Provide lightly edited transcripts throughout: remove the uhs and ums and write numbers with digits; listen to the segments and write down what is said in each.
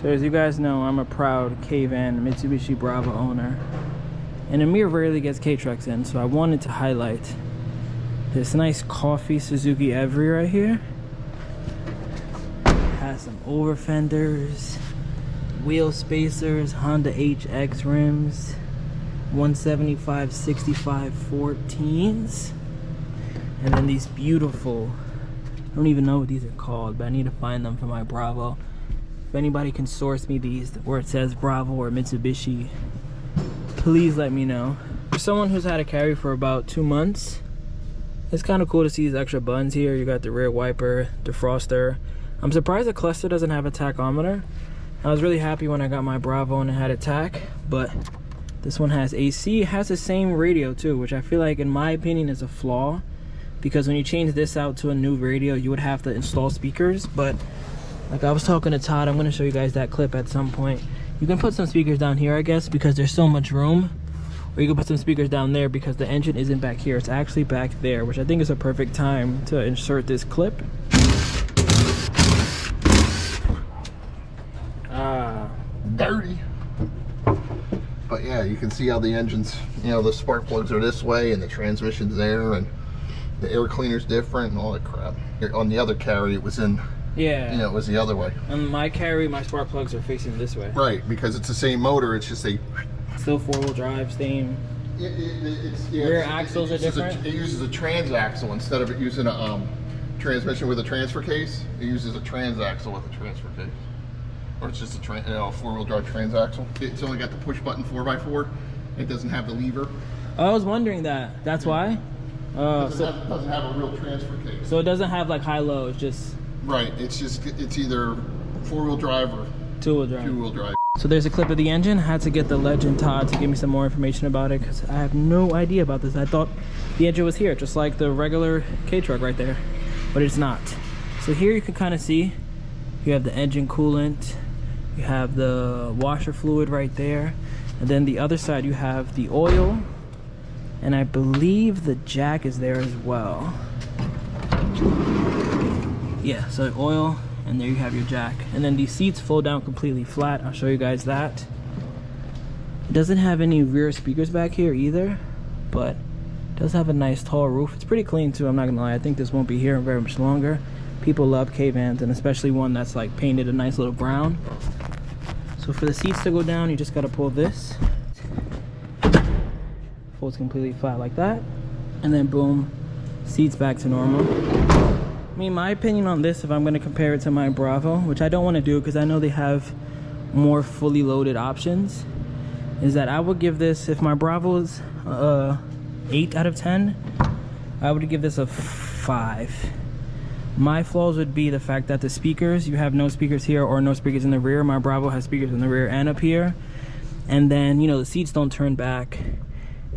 So as you guys know, I'm a proud K-Van Mitsubishi Bravo owner. And Amir rarely gets K-Trucks in, so I wanted to highlight this nice coffee Suzuki Every right here. Has some over fenders, wheel spacers, Honda HX rims, 175/65 14s. And then these beautiful, I don't even know what these are called, but I need to find them for my Bravo. If anybody can source me these where it says Bravo or Mitsubishi, please let me know. For someone who's had a carry for about 2 months, it's kind of cool to see these extra buttons here. You got the rear wiper, defroster. I'm surprised the cluster doesn't have a tachometer. I was really happy when I got my Bravo and it had a tach, but this one has AC. It has the same radio too, which I feel like, in my opinion, is a flaw, because when you change this out to a new radio, you would have to install speakers. But like I was talking to Todd, I'm going to show you guys that clip at some point. You can put some speakers down here, I guess, because there's so much room. Or you can put some speakers down there because the engine isn't back here. It's actually back there, which I think is a perfect time to insert this clip. Dirty. But yeah, you can see how the engine's, you know, the spark plugs are this way and the transmission's there and the air cleaner's different and all that crap. On the other carry, it was in, yeah, you know, it was the other way. On my carry, my spark plugs are facing this way. Right, because it's the same motor, it's just a... Still four-wheel drive, same. Rear axles are different? It uses a transaxle instead of it using a transmission with a transfer case. It uses a transaxle with a transfer case. Or it's just a four-wheel drive transaxle. It's only got the push button 4x4. It doesn't have the lever. I was wondering that. That's why? It doesn't have a real transfer case. So it doesn't have like high-low, it's just... Right, it's either four-wheel drive or two-wheel drive. Two-wheel drive. So there's a clip of the engine. I had to get the legend Todd to give me some more information about it because I have no idea about this. I thought the engine was here, just like the regular K-Truck right there, but it's not. So here you can kind of see you have the engine coolant, you have the washer fluid right there, and then the other side you have the oil, and I believe the jack is there as well. Yeah, so oil, and there you have your jack. And then these seats fold down completely flat. I'll show you guys that. It doesn't have any rear speakers back here either, but it does have a nice tall roof. It's pretty clean too, I'm not gonna lie. I think this won't be here very much longer. People love K-Vans, and especially one that's like painted a nice little brown. So for the seats to go down, you just gotta pull this. Folds completely flat like that. And then boom, seats back to normal. I mean, my opinion on this, if I'm going to compare it to my Bravo, which I don't want to do because I know they have more fully loaded options, is that I would give this, if my Bravo is 8 out of 10, I would give this a 5. My flaws would be the fact that the speakers, you have no speakers here or no speakers in the rear. My Bravo has speakers in the rear and up here. And then, you know, the seats don't turn back.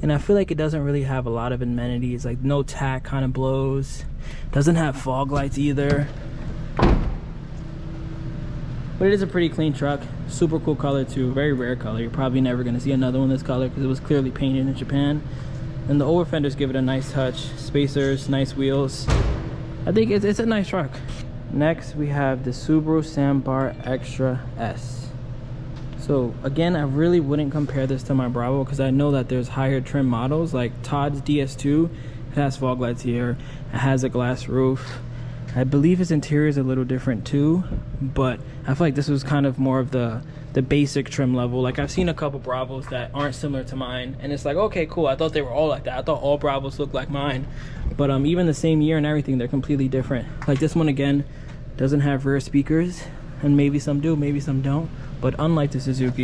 And I feel like it doesn't really have a lot of amenities, like no tach kind of blows. Doesn't have fog lights either. But it is a pretty clean truck. Super cool color too, very rare color. You're probably never gonna see another one this color because it was clearly painted in Japan. And the over fenders give it a nice touch. Spacers, nice wheels. I think it's a nice truck. Next we have the Subaru Sambar Extra S. So again, I really wouldn't compare this to my Bravo because I know that there's higher trim models like Todd's DS2. It has fog lights here. It has a glass roof. I believe its interior is a little different too, but I feel like this was kind of more of the basic trim level. Like I've seen a couple Bravos that aren't similar to mine, and it's like, okay, cool. I thought they were all like that. I thought all Bravos looked like mine, but even the same year and everything, they're completely different. Like this one again doesn't have rear speakers, and maybe some do, maybe some don't. But unlike the Suzuki,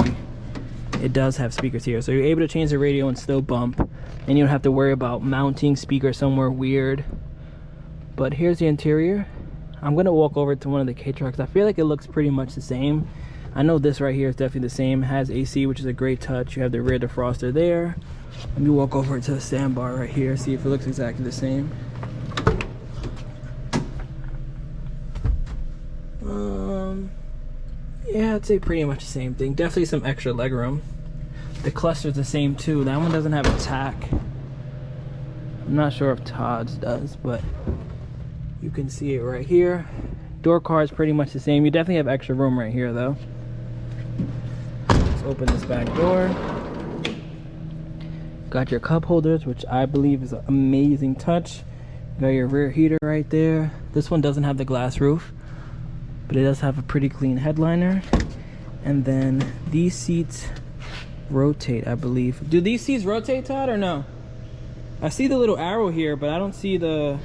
it does have speakers here. So you're able to change the radio and still bump. And you don't have to worry about mounting speakers somewhere weird. But here's the interior. I'm going to walk over to one of the K-Trucks. I feel like it looks pretty much the same. I know this right here is definitely the same. It has AC, which is a great touch. You have the rear defroster there. Let me walk over to the Sambar right here, see if it looks exactly the same. Yeah, I'd say pretty much the same thing. Definitely some extra legroom. The cluster's the same too. That one doesn't have a tach. I'm not sure if Todd's does, but you can see it right here. Door card is pretty much the same. You definitely have extra room right here though. open this back door. Got your cup holders, which I believe is an amazing touch. Got your rear heater right there. This one doesn't have the glass roof, but it does have a pretty clean headliner. And then these seats rotate, I believe. Do these seats rotate, Todd, or no? I see the little arrow here, but I don't see the...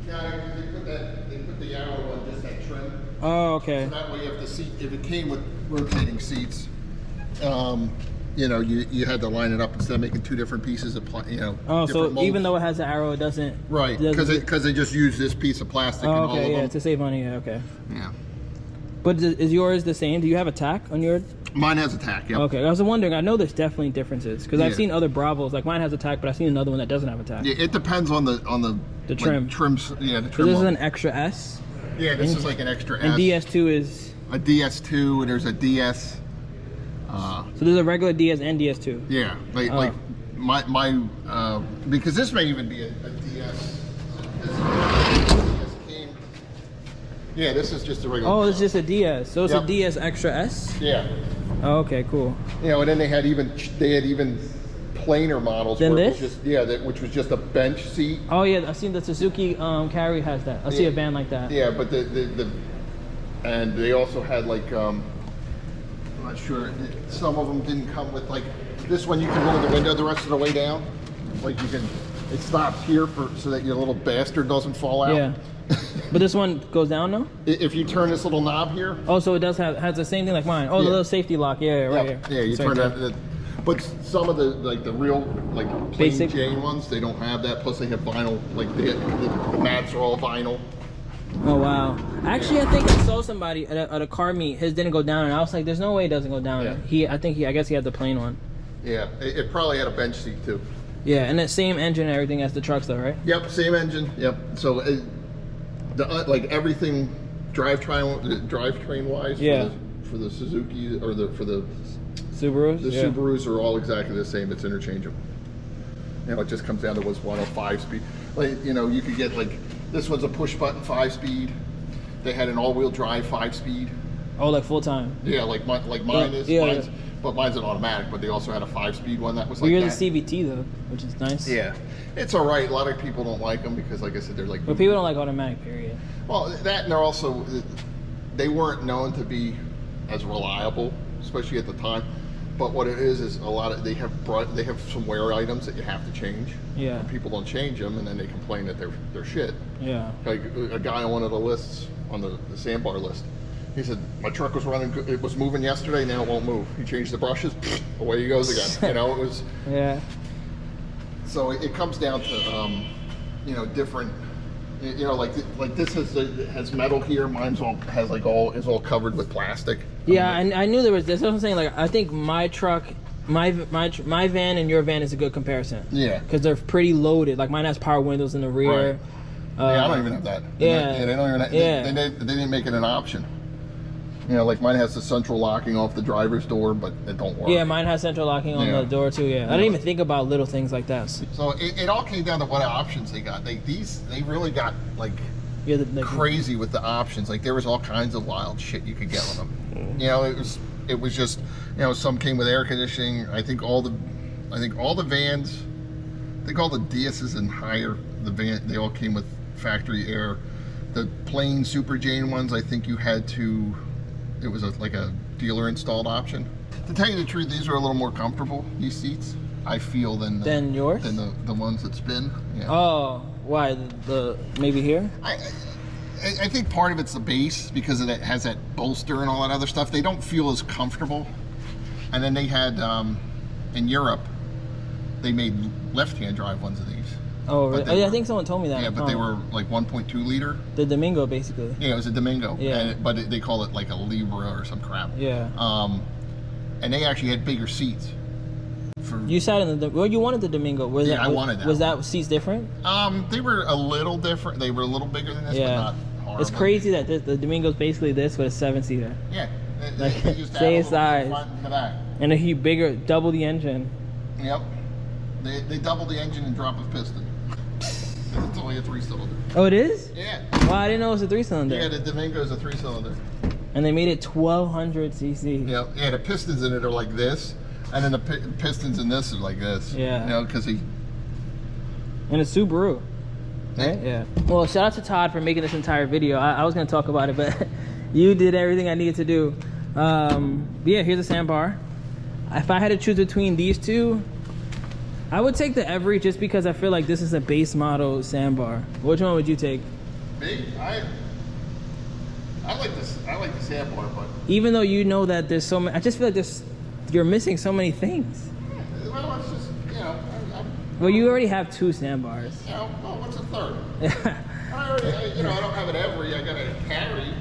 Yeah, they put the arrow on just that trim. Oh, okay. So that way if the seat, if it came with rotating seats, you know, you had to line it up instead of making two different pieces of, you know. Oh, so molds. Even though it has an arrow, it doesn't. Right, because they just use this piece of plastic. Oh, in okay, all of yeah, them. to save money. Yeah, okay. Yeah. But is yours the same? Do you have a tack on yours? Mine has a tack. Yep. Okay, I was wondering. I know there's definitely differences because I've seen other Bravos. Like mine has a tack, but I've seen another one that doesn't have a tack. Yeah, it depends on the trim. Like, trims. Yeah, the So trim. this is an extra S. Yeah, this is like an extra S. And DS2 is a DS2, and there's a DS. So there's a regular DS and DS2. Yeah, like my because this may even be a DS. Yeah, this is just a regular. Oh, it's just a DS. So it's a DS extra S. Yeah. Oh, okay, cool. You know, and then they had even plainer models. Than where this? It was just, which was just a bench seat. Oh yeah, I've seen the Suzuki Carry has that. I see a van like that. Yeah, but and they also had like I'm not sure. Some of them didn't come with like this one. You can roll the window the rest of the way down. Like you can. It stops here so that your little bastard doesn't fall out. Yeah. But this one goes down now? If you turn this little knob here. Oh, so it does has the same thing like mine. Oh, the little safety lock. Yeah, right here. Yeah, you turn that. But some of the real like plain Basic Jane ones, they don't have that. Plus they have vinyl. Like the mats are all vinyl. Oh wow! Actually, I think I saw somebody at a car meet. His didn't go down, and I was like, "There's no way it doesn't go down." Yeah. I guess he had the plain one. Yeah, it probably had a bench seat too. Yeah, and the same engine and everything as the trucks, though, right? Yep, same engine. Yep. So like everything drivetrain wise. Yeah. For the Suzuki or for the Subarus. The Subarus are all exactly the same. It's interchangeable. You know, it just comes down to what's 105 speed. Like, you know, you could get like this one's a push button 5-speed. They had an all-wheel drive 5-speed. Oh, like full time. Yeah, like mine is. Yeah. But mine's an automatic. But they also had a 5-speed one that was like. Yours is CVT though, which is nice. Yeah, it's all right. A lot of people don't like them because, like I said, they're like. But people don't like automatic. Period. Well, that and they're also they weren't known to be as reliable, especially at the time. But what it is a lot of they have some wear items that you have to change. Yeah. And people don't change them, and then they complain that they're shit. Yeah. Like a guy on one of the lists on the Sambar list, he said my truck was running, it was moving yesterday, now it won't move. He changed the brushes, away he goes again. You know, it was. Yeah. So it comes down to you know, different. You know, like this has metal here. Mine's is all covered with plastic. Yeah, I knew there was this. That's what I'm saying. Like, I think my truck, my van and your van is a good comparison. Yeah. Because they're pretty loaded. Like mine has power windows in the rear. Right. Yeah, I don't even have that. Yeah. They don't even. They didn't make it an option. You know, like mine has the central locking off the driver's door, but it don't work. Yeah, mine has central locking on the door too. Yeah, I didn't even think about little things like that. So it all came down to what options they got. They really got like crazy with the options. Like there was all kinds of wild shit you could get with them. You know, it was just, you know, some came with air conditioning. I think all the vans, I think all the DS's and higher they all came with factory air. The plain Super Jane ones, I think you had to. It was like a dealer installed option. To tell you the truth, these are a little more comfortable, these seats, I feel, than yours? Than the ones that spin. Yeah. Oh, why? Maybe here? I think part of it's the base because it has that bolster and all that other stuff. They don't feel as comfortable. And then they had, in Europe, they made left-hand drive ones of these. Oh, really? I think someone told me that. Yeah, but they were like 1.2 liter. The Domingo, basically. Yeah, it was a Domingo. Yeah. But they call it like a Libra or some crap. Yeah. And they actually had bigger seats. You sat in you wanted the Domingo. I wanted that. Was that seats different? They were a little different. They were a little bigger than this, but not horrible. It's crazy that the Domingo's basically this with a 7-seater. Yeah. Like, just same size. Front and the back. And a bigger, double the engine. Yep. They double the engine and drop a piston. It's only a 3-cylinder. Oh, it is? Yeah. Wow, I didn't know it was a 3-cylinder. Yeah, the Domingo is a 3-cylinder. And they made it 1200 cc. Yeah, the pistons in it are like this, and then the pistons in this are like this. Yeah. You know, because he... And a Subaru. Right? Yeah. Well, shout out to Todd for making this entire video. I was going to talk about it, but you did everything I needed to do. Yeah, here's a Sambar. If I had to choose between these two, I would take the Every just because I feel like this is a base model Sambar. Which one would you take? Me? I like this. I like the Sambar, but even though you know that there's so many, I just feel like you're missing so many things. Well, it's just, you know, well, you already have 2 Sambars. You know, well, what's a third? I don't have an Every. I got a Carry.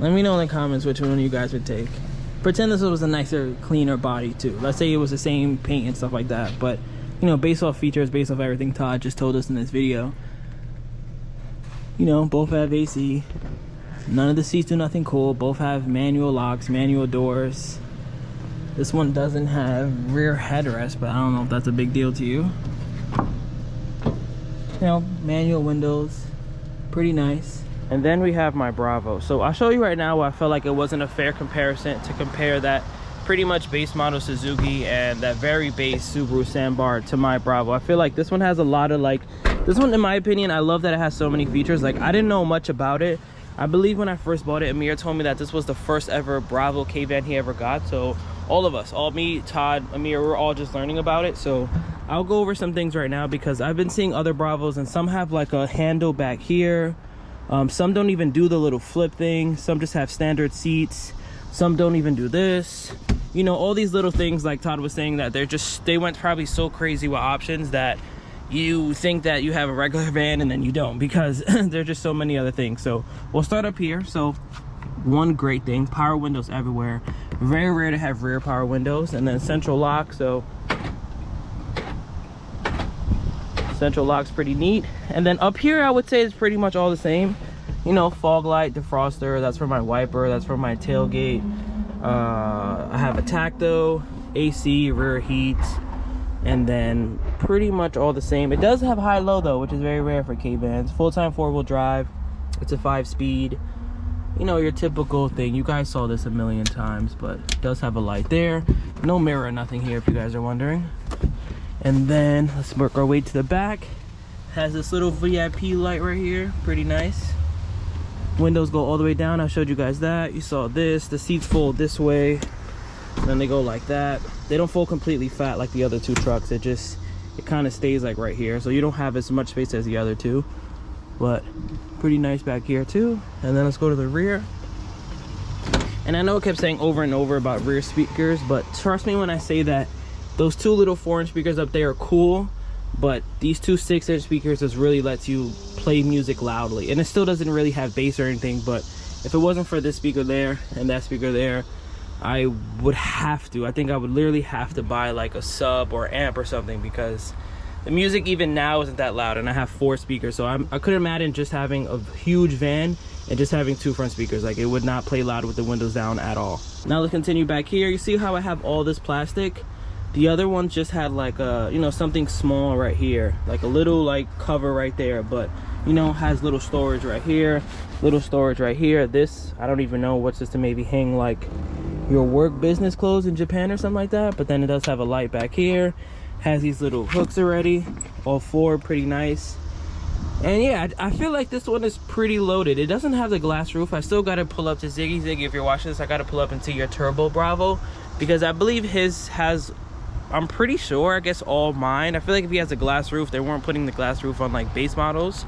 Let me know in the comments which one you guys would take. Pretend this was a nicer, cleaner body too. Let's say it was the same paint and stuff like that, but you know, based off features, based off everything Todd just told us in this video, you know, both have AC. None of the seats do nothing cool. Both have manual locks, manual doors. This one doesn't have rear headrest, but I don't know if that's a big deal to you. You know, manual windows, pretty nice. And then we have my Bravo. So I'll show you right now why I felt like it wasn't a fair comparison to compare that pretty much base model Suzuki and that very base Subaru Sambar to my Bravo. I feel like this one has a lot of this one, in my opinion, I love that it has so many features. Like, I didn't know much about it. I believe when I first bought it, Amir told me that this was the first ever Bravo K-Van he ever got. So all of us, me, Todd, Amir, we're all just learning about it. So I'll go over some things right now because I've been seeing other Bravos and some have like a handle back here. Some don't even do the little flip thing. Some just have standard seats. Some don't even do this. You know, all these little things, like Todd was saying, that they went probably so crazy with options that you think that you have a regular van and then you don't, because there's just so many other things. So we'll start up here. So one great thing, power windows everywhere. Very rare to have rear power windows. And then central lock. So central lock's pretty neat. And then up here I would say it's pretty much all the same. You know, fog light, defroster, that's for my wiper, that's for my tailgate. I have a tacto, AC, rear heat, and then pretty much all the same. It does have high-low though, which is very rare for K-Vans. Full-time 4-wheel drive. It's a 5-speed. You know, your typical thing. You guys saw this a million times, but it does have a light there. No mirror, nothing here if you guys are wondering. And then let's work our way to the back. Has this little VIP light right here, pretty nice. Windows go all the way down. I showed you guys that. You saw this. The seats fold this way, then they go like that. They don't fold completely flat like the other 2 trucks. It kind of stays like right here, so you don't have as much space as the other 2, but pretty nice back here too. And then let's go to the rear. And I know I kept saying over and over about rear speakers, but trust me when I say that those 2 little 4-inch speakers up there are cool, but these 2 6-inch speakers just really lets you play music loudly. And it still doesn't really have bass or anything, but if it wasn't for this speaker there and that speaker there, I would have to, I think I would literally have to buy like a sub or amp or something, because the music even now isn't that loud, and I have 4 speakers. So I couldn't imagine just having a huge van and just having 2 front speakers. Like, it would not play loud with the windows down at all. Now let's continue back here. You see how I have all this plastic? The other ones just had like a, you know, something small right here, like a little like cover right there, but you know, has little storage right here, little storage right here. This, I don't even know what's this, to maybe hang like your work business clothes in Japan or something like that. But then it does have a light back here, has these little hooks already, all 4, pretty nice. And yeah, I feel like this one is pretty loaded. It doesn't have the glass roof. I still got to pull up to Ziggy. Ziggy, if you're watching this, I got to pull up into your turbo Bravo, because I believe his has, I'm pretty sure, I guess all mine, I feel like if he has a glass roof, they weren't putting the glass roof on like base models.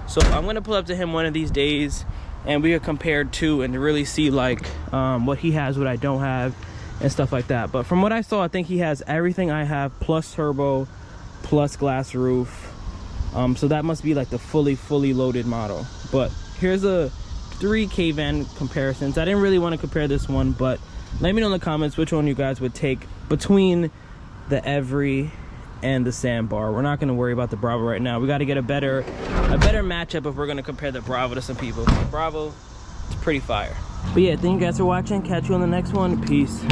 So I'm going to pull up to him one of these days and we could compare 2 and really see like what he has, what I don't have, and stuff like that. But from what I saw, I think he has everything I have plus turbo plus glass roof. So that must be like the fully loaded model. But here's a 3 K-Van comparisons. I didn't really want to compare this one, but let me know in the comments which one you guys would take between the Every and the Sambar. We're not going to worry about the Bravo right now. We got to get a better matchup if we're going to compare the Bravo to some people. The Bravo, it's pretty fire. But yeah, thank you guys for watching. Catch you on the next one. Peace.